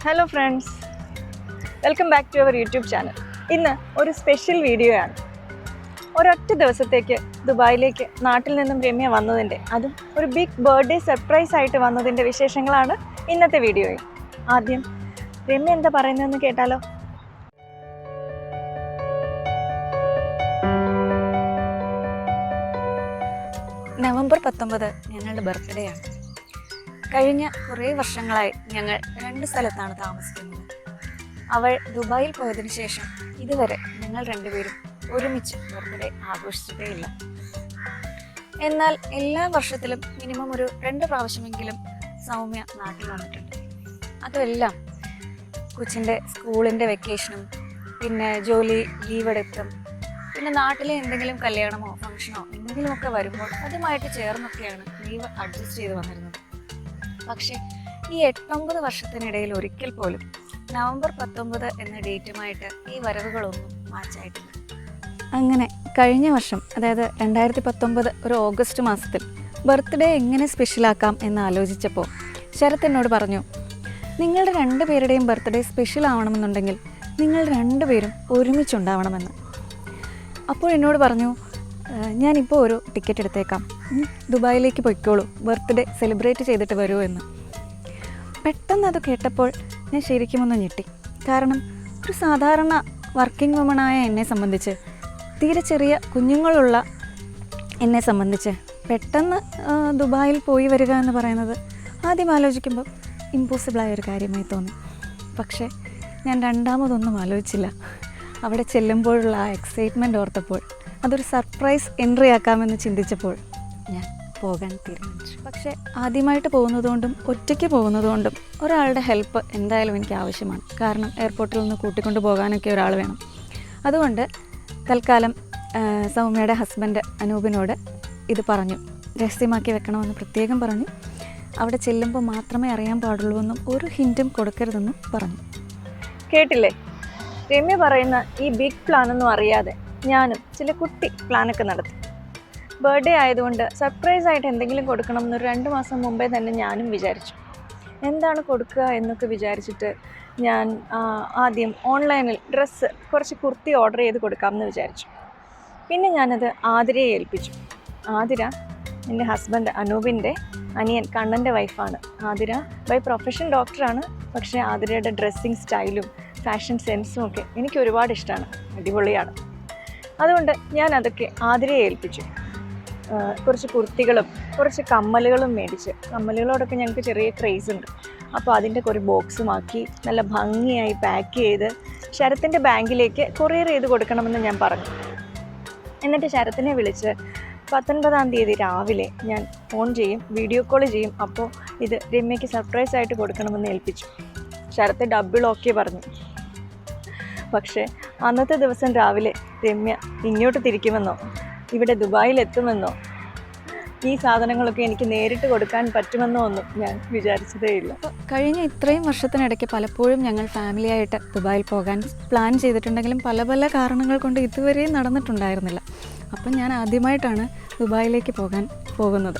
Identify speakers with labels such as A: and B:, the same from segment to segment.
A: Hello friends, welcome back to our YouTube channel. ഇന്ന് ഒരു special video ആണ്. ഒരൊറ്റ ദിവസത്തേക്ക് ദുബായിലേക്ക് നാട്ടിൽ നിന്നും രമ്യ വന്നതിൻ്റെ, അതും ഒരു ബിഗ് ബർത്ത്ഡേ സർപ്രൈസ് ആയിട്ട് വന്നതിൻ്റെ വിശേഷങ്ങളാണ് ഇന്നത്തെ വീഡിയോയിൽ. ആദ്യം രമ്യ എന്താ പറയുന്നതെന്ന് കേട്ടാലോ.
B: നവംബർ 19 ഞങ്ങളുടെ ബർത്ത്ഡേ ആണ്. കഴിഞ്ഞ കുറേ വർഷങ്ങളായി ഞങ്ങൾ 2 സ്ഥലത്താണ് താമസിക്കുന്നത്. അവൾ ദുബായിൽ പോയതിനു ശേഷം ഇതുവരെ ഞങ്ങൾ രണ്ടുപേരും ഒരുമിച്ച് ബർത്ത്ഡേ ആഘോഷിച്ചിട്ടേയില്ല. എന്നാൽ എല്ലാ വർഷത്തിലും മിനിമം ഒരു 2 പ്രാവശ്യമെങ്കിലും സൗമ്യ നാട്ടിൽ വന്നിട്ടുണ്ട്. അതുമെല്ലാം കൊച്ചിൻ്റെ സ്കൂളിൻ്റെ വെക്കേഷനും പിന്നെ ജോലി ലീവ് എടുത്തും പിന്നെ നാട്ടിലെ എന്തെങ്കിലും കല്യാണമോ ഫംഗ്ഷനോ എന്തെങ്കിലുമൊക്കെ വരുമ്പോൾ അതുമായിട്ട് ചേർന്നൊക്കെയാണ് ലീവ് അഡ്ജസ്റ്റ് ചെയ്ത് വന്നിരുന്നത്. പക്ഷേ ഈ 8-9 വർഷത്തിനിടയിൽ ഒരിക്കൽ പോലും നവംബർ 19 എന്ന ഡേറ്റുമായിട്ട് ഈ വരവുകളൊന്നും മാച്ചായിട്ടില്ല. അങ്ങനെ കഴിഞ്ഞ വർഷം, അതായത് 2019 ഒരു ഓഗസ്റ്റ് മാസത്തിൽ ബർത്ത്ഡേ എങ്ങനെ സ്പെഷ്യലാക്കാം എന്ന് ആലോചിച്ചപ്പോൾ ശരത് എന്നോട് പറഞ്ഞു, നിങ്ങളുടെ 2 പേരുടെയും ബർത്ത്ഡേ സ്പെഷ്യൽ ആവണമെന്നുണ്ടെങ്കിൽ നിങ്ങൾ 2 പേരും ഒരുമിച്ചുണ്ടാവണമെന്ന്. അപ്പോൾ എന്നോട് പറഞ്ഞു, ഞാനിപ്പോൾ ഒരു ടിക്കറ്റ് എടുത്തേക്കാം, ദുബായിലേക്ക് പൊയ്ക്കോളൂ, ബർത്ത്ഡേ സെലിബ്രേറ്റ് ചെയ്തിട്ട് വരൂ എന്ന്. പെട്ടെന്ന് അത് കേട്ടപ്പോൾ ഞാൻ ശരിക്കും ഒന്ന് ഞെട്ടി. കാരണം ഒരു സാധാരണ വർക്കിംഗ് വുമണായ എന്നെ സംബന്ധിച്ച്, തീരെ ചെറിയ കുഞ്ഞുങ്ങളുള്ള എന്നെ സംബന്ധിച്ച് പെട്ടെന്ന് ദുബായിൽ പോയി വരിക എന്ന് പറയുന്നത് ആദ്യം ആലോചിക്കുമ്പോൾ ഇമ്പോസിബിളായൊരു കാര്യമായി തോന്നി. പക്ഷേ ഞാൻ രണ്ടാമതൊന്നും ആലോചിച്ചില്ല. അവിടെ ചെല്ലുമ്പോഴുള്ള ആ എക്സൈറ്റ്മെൻറ്റ് ഓർത്തപ്പോൾ, അതൊരു സർപ്രൈസ് എൻട്രി ആക്കാമെന്ന് ചിന്തിച്ചപ്പോൾ ഞാൻ പോകാൻ തീരുമാനിച്ചു. പക്ഷേ ആദ്യമായിട്ട് പോകുന്നതുകൊണ്ടും ഒറ്റയ്ക്ക് പോകുന്നതുകൊണ്ടും ഒരാളുടെ ഹെൽപ്പ് എന്തായാലും എനിക്ക് ആവശ്യമാണ്. കാരണം എയർപോർട്ടിൽ നിന്ന് കൂട്ടിക്കൊണ്ട് പോകാനൊക്കെ ഒരാൾ വേണം. അതുകൊണ്ട് തൽക്കാലം സൗമ്യയുടെ ഹസ്ബൻഡ് അനൂപിനോട് ഇത് പറഞ്ഞു, രഹസ്യമാക്കി വെക്കണമെന്ന് പ്രത്യേകം പറഞ്ഞു. അവിടെ ചെല്ലുമ്പോൾ മാത്രമേ അറിയാൻ പാടുള്ളൂ എന്നും ഒരു ഹിൻറ്റും കൊടുക്കരുതെന്നും പറഞ്ഞു.
A: കേട്ടില്ലേ, രമ്യ പറയുന്ന ഈ ബിഗ് പ്ലാനൊന്നും അറിയാതെ ഞാനും ചില കുട്ടി പ്ലാനൊക്കെ നടത്തി. ബർത്ത്ഡേ ആയതുകൊണ്ട് സർപ്രൈസായിട്ട് എന്തെങ്കിലും കൊടുക്കണം എന്നൊരു 2 മാസം മുമ്പേ തന്നെ ഞാനും വിചാരിച്ചു. എന്താണ് കൊടുക്കുക എന്നൊക്കെ വിചാരിച്ചിട്ട് ഞാൻ ആദ്യം ഓൺലൈനിൽ കുറച്ച് കുർത്തി ഓർഡർ ചെയ്ത് കൊടുക്കാമെന്ന് വിചാരിച്ചു. പിന്നെ ഞാനത് ആതിരയെ ഏൽപ്പിച്ചു. ആതിര എൻ്റെ ഹസ്ബൻഡ് അനൂപിൻ്റെ അനിയൻ കണ്ണൻ്റെ വൈഫാണ്. ആതിര ബൈ പ്രൊഫഷൻ ഡോക്ടറാണ്. പക്ഷേ ആതിരയുടെ ഡ്രസ്സിങ് സ്റ്റൈലും ഫാഷൻ സെൻസും ഒക്കെ എനിക്ക് ഒരുപാട് ഇഷ്ടമാണ്, അടിപൊളിയാണ്. അതുകൊണ്ട് ഞാൻ അതൊക്കെ ആതിരയെ ഏൽപ്പിച്ചു. കുറച്ച് കുർത്തികളും കുറച്ച് കമ്മലുകളും മേടിച്ച്, കമ്മലുകളോടൊക്കെ ഞങ്ങൾക്ക് ചെറിയ ക്രേസ് ഉണ്ട്. അപ്പോൾ അതിൻ്റെ ഒരു ബോക്സുമാക്കി നല്ല ഭംഗിയായി പാക്ക് ചെയ്ത് ശരത്തിൻ്റെ ബാങ്കിലേക്ക് കൊറിയർ ചെയ്ത് കൊടുക്കണമെന്ന് ഞാൻ പറഞ്ഞു. എന്നിട്ട് ശരത്തിനെ വിളിച്ച് 19-ാം തീയതി രാവിലെ ഞാൻ ഫോൺ ചെയ്യും, വീഡിയോ കോൾ ചെയ്യും. അപ്പോൾ ഇത് രമ്യയ്ക്ക് സർപ്രൈസായിട്ട് കൊടുക്കണമെന്ന് ഏൽപ്പിച്ചു. ശരത്ത് ഡബിൾ ഓക്കെ പറഞ്ഞു. പക്ഷേ അന്നത്തെ ദിവസം രാവിലെ രമ്യ ഇങ്ങോട്ട് തിരിക്കുമെന്നോ ഇവിടെ ദുബായിൽ എത്തുമെന്നോ ഈ സാധനങ്ങളൊക്കെ എനിക്ക് നേരിട്ട് കൊടുക്കാൻ പറ്റുമെന്നോ ഒന്നും ഞാൻ വിചാരിച്ചതേ ഇല്ല.
B: കഴിഞ്ഞ ഇത്രയും വർഷത്തിനിടയ്ക്ക് പലപ്പോഴും ഞങ്ങൾ ഫാമിലിയായിട്ട് ദുബായിൽ പോകാൻ പ്ലാൻ ചെയ്തിട്ടുണ്ടെങ്കിലും പല പല കാരണങ്ങൾ കൊണ്ട് ഇതുവരെയും നടന്നിട്ടുണ്ടായിരുന്നില്ല. അപ്പം ഞാൻ ആദ്യമായിട്ടാണ് ദുബായിലേക്ക് പോകുന്നത്.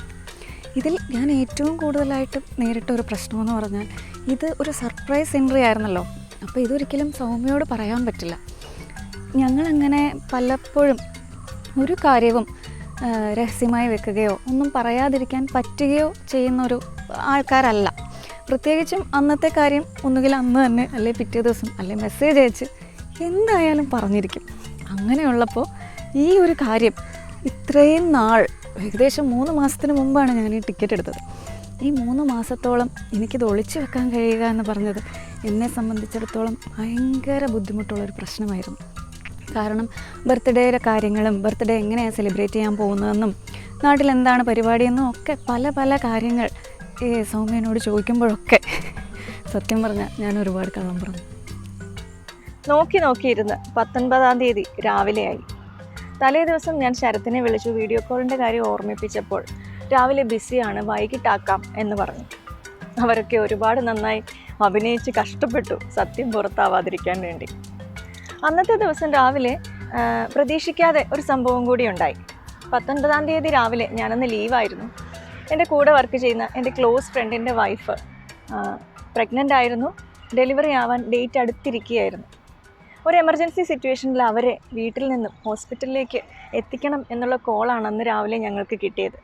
B: ഇതിൽ ഞാൻ ഏറ്റവും കൂടുതലായിട്ട് നേരിട്ടൊരു പ്രശ്നമെന്ന് പറഞ്ഞാൽ, ഇത് ഒരു സർപ്രൈസ് എൻട്രി ആയിരുന്നല്ലോ. അപ്പോൾ ഇതൊരിക്കലും സൗമ്യയോട് പറയാൻ പറ്റില്ല. ഞങ്ങളങ്ങനെ പലപ്പോഴും ഒരു കാര്യവും രഹസ്യമായി വെക്കുകയോ ഒന്നും പറയാതിരിക്കാൻ പറ്റുകയോ ചെയ്യുന്നൊരു ആൾക്കാരല്ല. പ്രത്യേകിച്ചും അന്നത്തെ കാര്യം ഒന്നുകിൽ അന്ന് തന്നെ, അല്ലെങ്കിൽ പിറ്റേ ദിവസം, അല്ലെങ്കിൽ മെസ്സേജ് അയച്ച് എന്തായാലും പറഞ്ഞിരിക്കും. അങ്ങനെയുള്ളപ്പോൾ ഈ ഒരു കാര്യം ഇത്രയും നാൾ, ഏകദേശം 3 മാസത്തിന് മുമ്പാണ് ഞാൻ ഈ ടിക്കറ്റ് എടുത്തത്. ഈ 3 മാസത്തോളം എനിക്കിത് ഒളിച്ചു വെക്കാൻ കഴിയുക എന്ന് പറഞ്ഞത് എന്നെ സംബന്ധിച്ചിടത്തോളം ഭയങ്കര ബുദ്ധിമുട്ടുള്ളൊരു പ്രശ്നമായിരുന്നു. കാരണം ബർത്ത്ഡേയുടെ കാര്യങ്ങളും ബർത്ത്ഡേ എങ്ങനെയാണ് സെലിബ്രേറ്റ് ചെയ്യാൻ പോകുന്നതെന്നും നാട്ടിൽ എന്താണ് പരിപാടിയെന്നും ഒക്കെ പല പല കാര്യങ്ങൾ ഈ സൗമ്യനോട് ചോദിക്കുമ്പോഴൊക്കെ സത്യം പറഞ്ഞാൽ ഞാൻ ഒരുപാട് കള്ളം പറഞ്ഞു.
A: നോക്കിയിരുന്ന് 19-ാം തീയതി രാവിലെയായി. തലേ ദിവസം ഞാൻ ശരത്തിനെ വിളിച്ചു വീഡിയോ കോളിൻ്റെ കാര്യം ഓർമ്മിപ്പിച്ചപ്പോൾ രാവിലെ ബിസിയാണ്, വൈകിട്ടാക്കാം എന്ന് പറഞ്ഞു. അവരൊക്കെ ഒരുപാട് നന്നായി അഭിനയിച്ച് കഷ്ടപ്പെട്ടു സത്യം പുറത്താവാതിരിക്കാൻ വേണ്ടി. അന്നത്തെ ദിവസം രാവിലെ പ്രതീക്ഷിക്കാതെ ഒരു സംഭവം കൂടി ഉണ്ടായി. 19-ാം തീയതി രാവിലെ ഞാനന്ന് ലീവായിരുന്നു. എൻ്റെ കൂടെ വർക്ക് ചെയ്യുന്ന എൻ്റെ ക്ലോസ് ഫ്രണ്ടിൻ്റെ വൈഫ് പ്രഗ്നൻ്റ് ആയിരുന്നു. ഡെലിവറി ആവാൻ ഡേറ്റ് അടുത്തിരിക്കുകയായിരുന്നു. ഒരു എമർജൻസി സിറ്റുവേഷനിൽ അവരെ വീട്ടിൽ നിന്നും ഹോസ്പിറ്റലിലേക്ക് എത്തിക്കണം എന്നുള്ള കോളാണ് അന്ന് രാവിലെ ഞങ്ങൾക്ക് കിട്ടിയത്.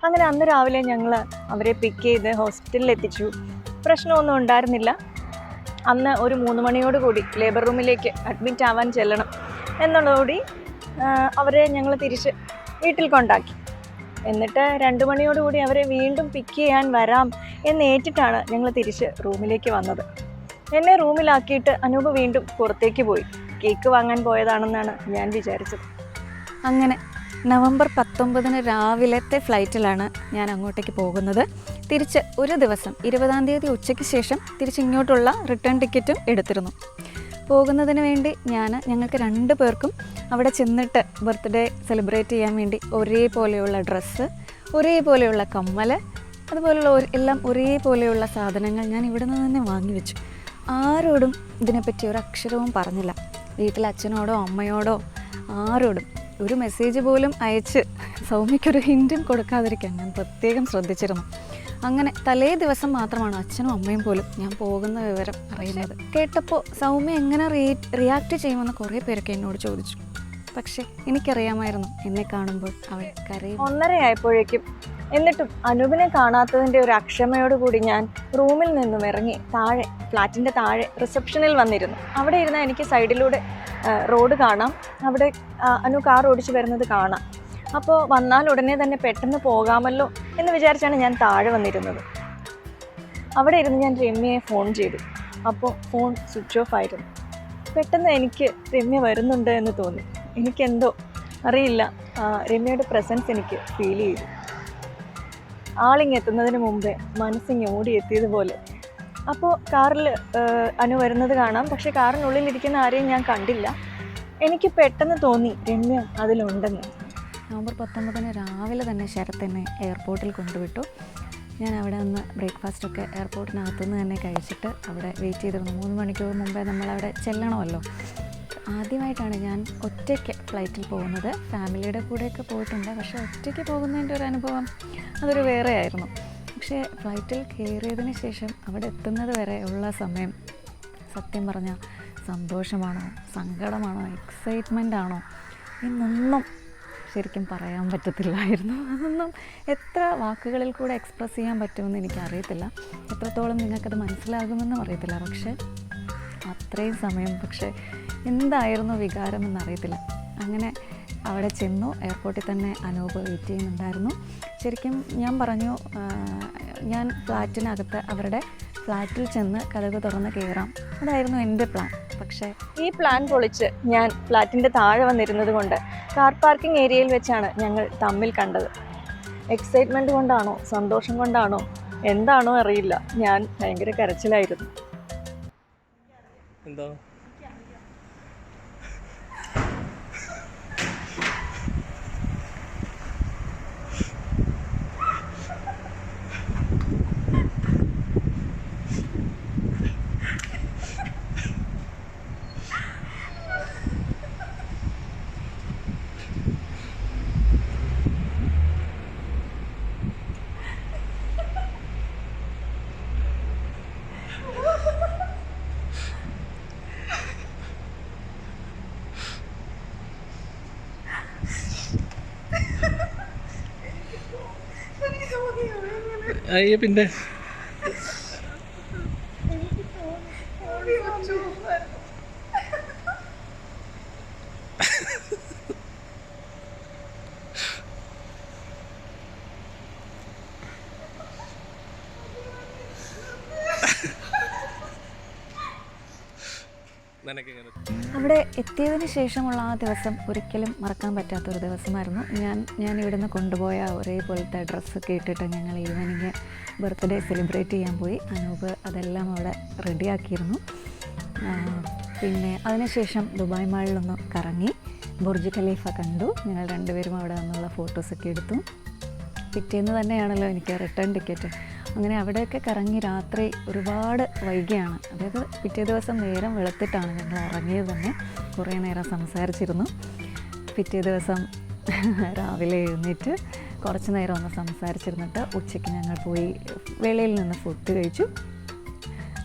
A: അങ്ങനെ അന്ന് രാവിലെ ഞങ്ങൾ അവരെ പിക്ക് ചെയ്ത് ഹോസ്പിറ്റലിൽ എത്തിച്ചു. പ്രശ്നമൊന്നും ഉണ്ടായിരുന്നില്ല. അന്ന് ഒരു 3 മണിയോടുകൂടി ലേബർ റൂമിലേക്ക് അഡ്മിറ്റ് ആവാൻ ചെല്ലണം എന്നുള്ളതുകൂടി അവരെ ഞങ്ങൾ തിരിച്ച് വീട്ടിൽ കൊണ്ടാക്കി. എന്നിട്ട് 2 മണിയോടുകൂടി അവരെ വീണ്ടും പിക്ക് ചെയ്യാൻ വരാം എന്നേറ്റിട്ടാണ് ഞങ്ങൾ തിരിച്ച് റൂമിലേക്ക് വന്നത്. എന്നെ റൂമിലാക്കിയിട്ട് അനൂപ് വീണ്ടും പുറത്തേക്ക് പോയി. കേക്ക് വാങ്ങാൻ പോയതാണെന്നാണ് ഞാൻ വിചാരിച്ചത്.
B: അങ്ങനെ നവംബർ 19 രാവിലത്തെ ഫ്ലൈറ്റിലാണ് ഞാൻ അങ്ങോട്ടേക്ക് പോകുന്നത്. തിരിച്ച് ഒരു ദിവസം 20-ാം തീയതി ഉച്ചയ്ക്ക് ശേഷം തിരിച്ചിങ്ങോട്ടുള്ള റിട്ടേൺ ടിക്കറ്റും എടുത്തിരുന്നു. പോകുന്നതിന് വേണ്ടി ഞങ്ങൾക്ക് 2 പേർക്കും അവിടെ ചെന്നിട്ട് ബർത്ത്ഡേ സെലിബ്രേറ്റ് ചെയ്യാൻ വേണ്ടി ഒരേപോലെയുള്ള ഡ്രസ്സ്, ഒരേപോലെയുള്ള കമ്മൽ, അതുപോലെയുള്ള എല്ലാം ഒരേപോലെയുള്ള സാധനങ്ങൾ ഞാൻ ഇവിടെ നിന്ന് തന്നെ വാങ്ങി വെച്ചു. ആരോടും ഇതിനെപ്പറ്റി ഒരു അക്ഷരവും പറഞ്ഞില്ല. വീട്ടിൽ അച്ഛനോടോ അമ്മയോടോ ആരോടും ഒരു മെസ്സേജ് പോലും അയച്ച് സൗമ്യയ്ക്കൊരു ഹിൻറ്റും കൊടുക്കാതിരിക്കാൻ ഞാൻ പ്രത്യേകം ശ്രദ്ധിച്ചിരുന്നു. അങ്ങനെ തലേ ദിവസം മാത്രമാണ് അച്ഛനും അമ്മയും പോലും ഞാൻ പോകുന്ന വിവരം അറിയുന്നത്. കേട്ടപ്പോൾ സൗമ്യ എങ്ങനെ റിയാക്ട് ചെയ്യുമെന്ന് കുറേ പേരൊക്കെ എന്നോട് ചോദിച്ചു. പക്ഷേ എനിക്കറിയാമായിരുന്നു എന്നെ കാണുമ്പോൾ അവൾ കരയും.
A: 1:30 ആയപ്പോഴേക്കും എന്നിട്ടും അനൂപിനെ കാണാത്തതിൻ്റെ ഒരു അക്ഷമയോടുകൂടി ഞാൻ റൂമിൽ നിന്നും ഇറങ്ങി ഫ്ലാറ്റിൻ്റെ താഴെ റിസപ്ഷനിൽ വന്നിരുന്നു. അവിടെ ഇരുന്നാൽ എനിക്ക് സൈഡിലൂടെ റോഡ് കാണാം. അവിടെ അനു കാർ ഓടിച്ച് വരുന്നത് കാണാം. അപ്പോൾ വന്നാൽ ഉടനെ തന്നെ പെട്ടെന്ന് പോകാമല്ലോ എന്ന് വിചാരിച്ചാണ് ഞാൻ താഴെ വന്നിരുന്നത്. അവിടെ ഇരുന്ന് ഞാൻ രമ്യയെ ഫോൺ ചെയ്തു. അപ്പോൾ ഫോൺ സ്വിച്ച് ഓഫ് ആയിരുന്നു. പെട്ടെന്ന് എനിക്ക് രമ്യ വരുന്നുണ്ട് എന്ന് തോന്നി. എനിക്കെന്തോ അറിയില്ല, രമ്യയുടെ പ്രസൻസ് എനിക്ക് ഫീൽ ചെയ്തു. ആളിങ്ങെത്തുന്നതിന് മുമ്പേ മനസ്സിങ്ങ് ഓടിയെത്തിയതുപോലെ. അപ്പോൾ കാറിൽ അനു വരുന്നത് കാണാം. പക്ഷേ കാറിനുള്ളിലിരിക്കുന്ന ആരെയും ഞാൻ കണ്ടില്ല. എനിക്ക് പെട്ടെന്ന് തോന്നി രമ്യ അതിലുണ്ടെന്ന്.
B: നവംബർ 19 രാവിലെ തന്നെ ശരത് എന്നെ എയർപോർട്ടിൽ കൊണ്ടുവിട്ടു. ഞാൻ അവിടെ നിന്ന് ബ്രേക്ക്ഫാസ്റ്റൊക്കെ എയർപോർട്ടിനകത്തുനിന്ന് തന്നെ കഴിച്ചിട്ട് അവിടെ വെയിറ്റ് ചെയ്തിരുന്നു. 3 മണിക്കൂർ മുമ്പേ നമ്മളവിടെ ചെല്ലണമല്ലോ. ആദ്യമായിട്ടാണ് ഞാൻ ഒറ്റയ്ക്ക് ഫ്ലൈറ്റിൽ പോകുന്നത്. ഫാമിലിയുടെ കൂടെയൊക്കെ പോയിട്ടുണ്ട്, പക്ഷേ ഒറ്റയ്ക്ക് പോകുന്നതിൻ്റെ ഒരു അനുഭവം അതൊരു വേറെ ആയിരുന്നു. പക്ഷേ ഫ്ലൈറ്റിൽ കയറിയതിന് ശേഷം അവിടെ എത്തുന്നത് വരെ ഉള്ള സമയം സത്യം പറഞ്ഞാൽ സന്തോഷമാണോ, സങ്കടമാണോ, എക്സൈറ്റ്മെൻ്റ് ആണോ എന്നൊന്നും ശരിക്കും പറയാൻ പറ്റത്തില്ലായിരുന്നു. അതൊന്നും എത്ര വാക്കുകളിൽ കൂടെ എക്സ്പ്രസ് ചെയ്യാൻ പറ്റുമെന്ന് എനിക്കറിയത്തില്ല. എത്രത്തോളം നിങ്ങൾക്കത് മനസ്സിലാകുമെന്നും അറിയത്തില്ല. പക്ഷേ അത്രയും സമയം പക്ഷേ എന്തായിരുന്നു വികാരമെന്നറിയത്തില്ല. അങ്ങനെ അവിടെ ചെന്നു. എയർപോർട്ടിൽ തന്നെ അനൂപ് വെയിറ്റ് ചെയ്യുന്നുണ്ടായിരുന്നു. ശരിക്കും ഞാൻ പറഞ്ഞു, ഞാൻ ഫ്ലാറ്റിനകത്ത് അവരുടെ ഫ്ലാറ്റിൽ ചെന്ന് കതക് തുറന്ന് കയറാം, അതായിരുന്നു എൻ്റെ പ്ലാൻ. പക്ഷേ
A: ഈ പ്ലാൻ പൊളിച്ച് ഞാൻ ഫ്ലാറ്റിൻ്റെ താഴെ വന്നിരുന്നത് കൊണ്ട് കാർ പാർക്കിംഗ് ഏരിയയിൽ വെച്ചാണ് ഞങ്ങൾ തമ്മിൽ കണ്ടത്. എക്സൈറ്റ്മെൻറ്റ് കൊണ്ടാണോ സന്തോഷം കൊണ്ടാണോ എന്താണോ അറിയില്ല, ഞാൻ ഭയങ്കര കരച്ചിലായിരുന്നു.
C: എന്താ അയ്യ പിന്നെ
B: അവിടെ എത്തിയതിന് ശേഷമുള്ള ആ ദിവസം ഒരിക്കലും മറക്കാൻ പറ്റാത്തൊരു ദിവസമായിരുന്നു. ഞാൻ ഇവിടുന്ന് കൊണ്ടുപോയ ഒരേപോലത്തെ ഡ്രസ്സൊക്കെ ഇട്ടിട്ട് ഞങ്ങൾ ഈവനിങ് ബർത്ത്ഡേ സെലിബ്രേറ്റ് ചെയ്യാൻ പോയി. അനൂപ് അതെല്ലാം അവിടെ റെഡിയാക്കിയിരുന്നു. പിന്നെ അതിനുശേഷം ദുബായ് മാളിലൊന്ന് കറങ്ങി ബുർജ് ഖലീഫ കണ്ടു. ഞങ്ങൾ 2 പേരും അവിടെ നിന്നുള്ള ഫോട്ടോസൊക്കെ എടുത്തു. പിറ്റേന്ന് തന്നെയാണല്ലോ എനിക്ക് റിട്ടേൺ ടിക്കറ്റ്. അങ്ങനെ അവിടെയൊക്കെ കറങ്ങി രാത്രി ഒരുപാട് വൈകിയാണ്. അതായത് പിറ്റേ ദിവസം നേരം വെളുത്തിട്ടാണ് ഞങ്ങൾ ഇറങ്ങിയത് തന്നെ. കുറേ നേരം സംസാരിച്ചിരുന്നു. പിറ്റേ ദിവസം രാവിലെ എഴുന്നേറ്റ് കുറച്ച് നേരം ഒന്ന് സംസാരിച്ചിരുന്നിട്ട് ഉച്ചയ്ക്ക് ഞങ്ങൾ പോയി വെളിയിൽ നിന്ന് ഫുഡ് കഴിച്ചു.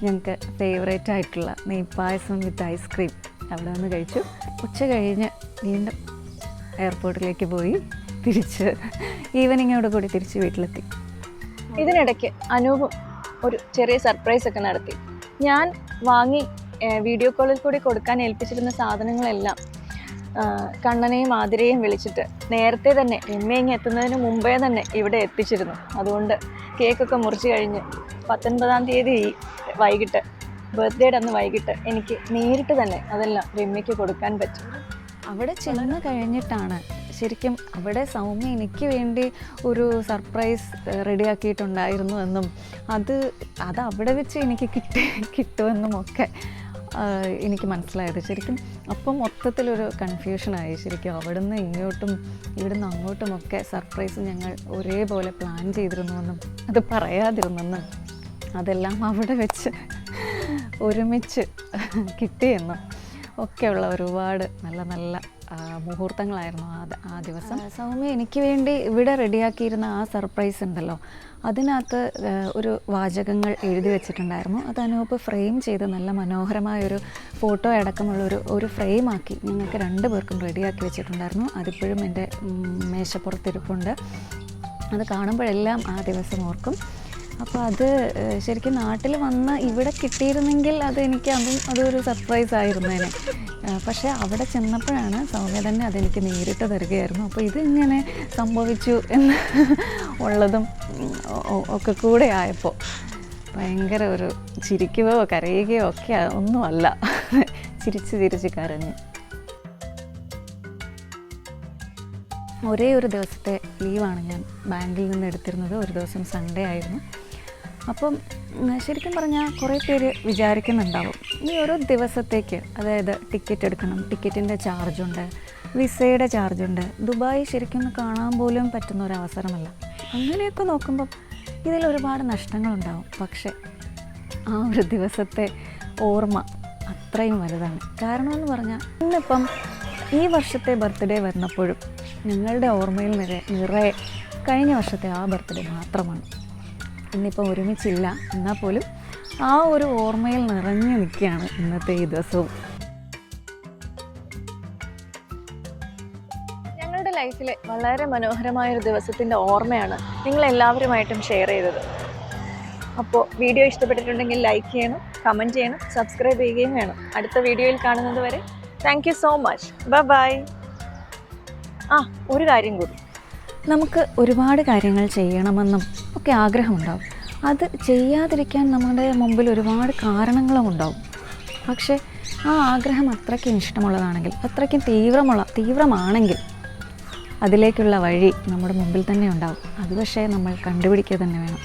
B: ഞങ്ങൾക്ക് ഫേവറേറ്റ് ആയിട്ടുള്ള നെയ്പായസം വിത്ത് ഐസ്ക്രീം അവിടെ നിന്ന് കഴിച്ചു. ഉച്ച കഴിഞ്ഞ് വീണ്ടും എയർപോർട്ടിലേക്ക് പോയി തിരിച്ച് ഈവനിങ്ങോട് കൂടി തിരിച്ച് വീട്ടിലെത്തി.
A: ഇതിനിടയ്ക്ക് അനൂപും ഒരു ചെറിയ സർപ്രൈസ് ഒക്കെ നടത്തി. ഞാൻ വാങ്ങി വീഡിയോ കോളിൽ കൂടി കൊടുക്കാൻ ഏൽപ്പിച്ചിരുന്ന സാധനങ്ങളെല്ലാം കണ്ണനെയും ആതിരയെയും വിളിച്ചിട്ട് നേരത്തെ തന്നെ രമ്യ എത്തുന്നതിന് മുമ്പേ തന്നെ ഇവിടെ എത്തിച്ചിരുന്നു. അതുകൊണ്ട് കേക്കൊക്കെ മുറിച്ച് കഴിഞ്ഞ് 19-ാം തീയതി വൈകിട്ട്, ബർത്ത്ഡേയുടെ അന്ന് വൈകിട്ട് എനിക്ക് നേരിട്ട് തന്നെ അതെല്ലാം രമ്യയ്ക്ക് കൊടുക്കാൻ പറ്റും.
B: അവിടെ ചെന്ന് കഴിഞ്ഞിട്ടാണ് ശരിക്കും അവിടെ സൗമ്യ എനിക്ക് വേണ്ടി ഒരു സർപ്രൈസ് റെഡിയാക്കിയിട്ടുണ്ടായിരുന്നു എന്നും അത് അവിടെ വെച്ച് എനിക്ക് കിട്ടുമെന്നും ഒക്കെ എനിക്ക് മനസ്സിലായത്. ശരിക്കും അപ്പം മൊത്തത്തിലൊരു കൺഫ്യൂഷനായി. ശരിക്കും അവിടുന്ന് ഇങ്ങോട്ടും ഇവിടുന്ന് അങ്ങോട്ടുമൊക്കെ സർപ്രൈസ് ഞങ്ങൾ ഒരേപോലെ പ്ലാൻ ചെയ്തിരുന്നുവെന്നും അത് പറയാതിരുന്നെന്നും അതെല്ലാം അവിടെ വെച്ച് ഒരുമിച്ച് കിട്ടിയെന്നും ഒക്കെയുള്ള ഒരുപാട് നല്ല നല്ല മുഹൂർത്തങ്ങളായിരുന്നു ആ ദിവസം. സൗമ്യ എനിക്ക് വേണ്ടി ഇവിടെ റെഡിയാക്കിയിരുന്ന ആ സർപ്രൈസ് ഉണ്ടല്ലോ, അതിനകത്ത് ഒരു വാചകങ്ങൾ എഴുതി വെച്ചിട്ടുണ്ടായിരുന്നു. അത് അനൂപ് ഫ്രെയിം ചെയ്ത് നല്ല മനോഹരമായൊരു ഫോട്ടോ അടക്കമുള്ളൊരു ഒരു ഫ്രെയിമാക്കി ഞങ്ങൾക്ക് 2 പേർക്കും റെഡിയാക്കി വെച്ചിട്ടുണ്ടായിരുന്നു. അതിപ്പോഴും എൻ്റെ മേശപ്പുറത്തിരിപ്പുണ്ട്. അത് കാണുമ്പോഴെല്ലാം ആ ദിവസം ഓർക്കും. അപ്പോൾ അത് ശരിക്കും നാട്ടിൽ വന്ന് ഇവിടെ കിട്ടിയിരുന്നെങ്കിൽ അതൊരു സർപ്രൈസ് ആയിരുന്നേനെ. പക്ഷേ അവിടെ ചെന്നപ്പോഴാണ് സൗമ്യ തന്നെ അതെനിക്ക് നേരിട്ട് തരികയായിരുന്നു. അപ്പോൾ ഇതിങ്ങനെ സംഭവിച്ചു എന്ന് ഉള്ളതും ഒക്കെ കൂടെ ആയപ്പോൾ ഭയങ്കര ഒരു ചിരിക്കുകയോ കരയുകയോ ഒക്കെ ഒന്നുമല്ല, ചിരിച്ച് കരഞ്ഞു. ഒരേ ഒരു ദിവസത്തെ ലീവാണ് ഞാൻ ബാങ്കിൽ നിന്ന് എടുത്തിരുന്നത്. ഒരു ദിവസം സൺഡേ ആയിരുന്നു. അപ്പം ശരിക്കും പറഞ്ഞാൽ കുറേ പേര് വിചാരിക്കുന്നുണ്ടാവും ഈ ഓരോ ദിവസത്തേക്ക്, അതായത് ടിക്കറ്റ് എടുക്കണം, ടിക്കറ്റിൻ്റെ ചാർജുണ്ട്, വിസയുടെ ചാർജുണ്ട്, ദുബായ് ശരിക്കും കാണാൻ പോലും പറ്റുന്ന ഒരു അവസരമല്ല. അങ്ങനെയൊക്കെ നോക്കുമ്പം ഇതിലൊരുപാട് നഷ്ടങ്ങളുണ്ടാവും. പക്ഷേ ആ ഒരു ദിവസത്തെ ഓർമ്മ അത്രയും വലുതാണ്. കാരണം എന്ന് പറഞ്ഞാൽ ഇന്നിപ്പം ഈ വർഷത്തെ ബർത്ത്ഡേ വന്നപ്പോഴും ഞങ്ങളുടെ ഓർമ്മയിൽ നിറയെ കഴിഞ്ഞ വർഷത്തെ ആ ബർത്ത്ഡേ മാത്രമാണ്. ഇന്നിപ്പോൾ ഒരുമിച്ചില്ല, എന്നാൽ പോലും ആ ഒരു ഓർമ്മയിൽ നിറഞ്ഞു നിൽക്കുകയാണ് ഇന്നത്തെ ഈ ദിവസവും.
A: ഞങ്ങളുടെ ലൈഫിലെ വളരെ മനോഹരമായൊരു ദിവസത്തിൻ്റെ ഓർമ്മയാണ് നിങ്ങളെല്ലാവരുമായിട്ടും ഷെയർ ചെയ്തത്. അപ്പോൾ വീഡിയോ ഇഷ്ടപ്പെട്ടിട്ടുണ്ടെങ്കിൽ ലൈക്ക് ചെയ്യണം, കമൻറ്റ് ചെയ്യണം, സബ്സ്ക്രൈബ് ചെയ്യുകയും വേണം. അടുത്ത വീഡിയോയിൽ കാണുന്നത് വരെ thank you so much. Bye. ഒരു കാര്യം കൂടി,
B: നമുക്ക് ഒരുപാട് കാര്യങ്ങൾ ചെയ്യണമെന്നും ഒക്കെ ആഗ്രഹമുണ്ടാവും. അത് ചെയ്യാതിരിക്കാൻ നമ്മുടെ മുമ്പിൽ ഒരുപാട് ഉണ്ടാവും. പക്ഷേ ആ ആഗ്രഹം അത്രയ്ക്കും ഇഷ്ടമുള്ളതാണെങ്കിൽ, അത്രയ്ക്കും തീവ്രമാണെങ്കിൽ അതിലേക്കുള്ള വഴി നമ്മുടെ മുമ്പിൽ തന്നെ ഉണ്ടാവും. അത് പക്ഷേ നമ്മൾ കണ്ടുപിടിക്കുക തന്നെ വേണം.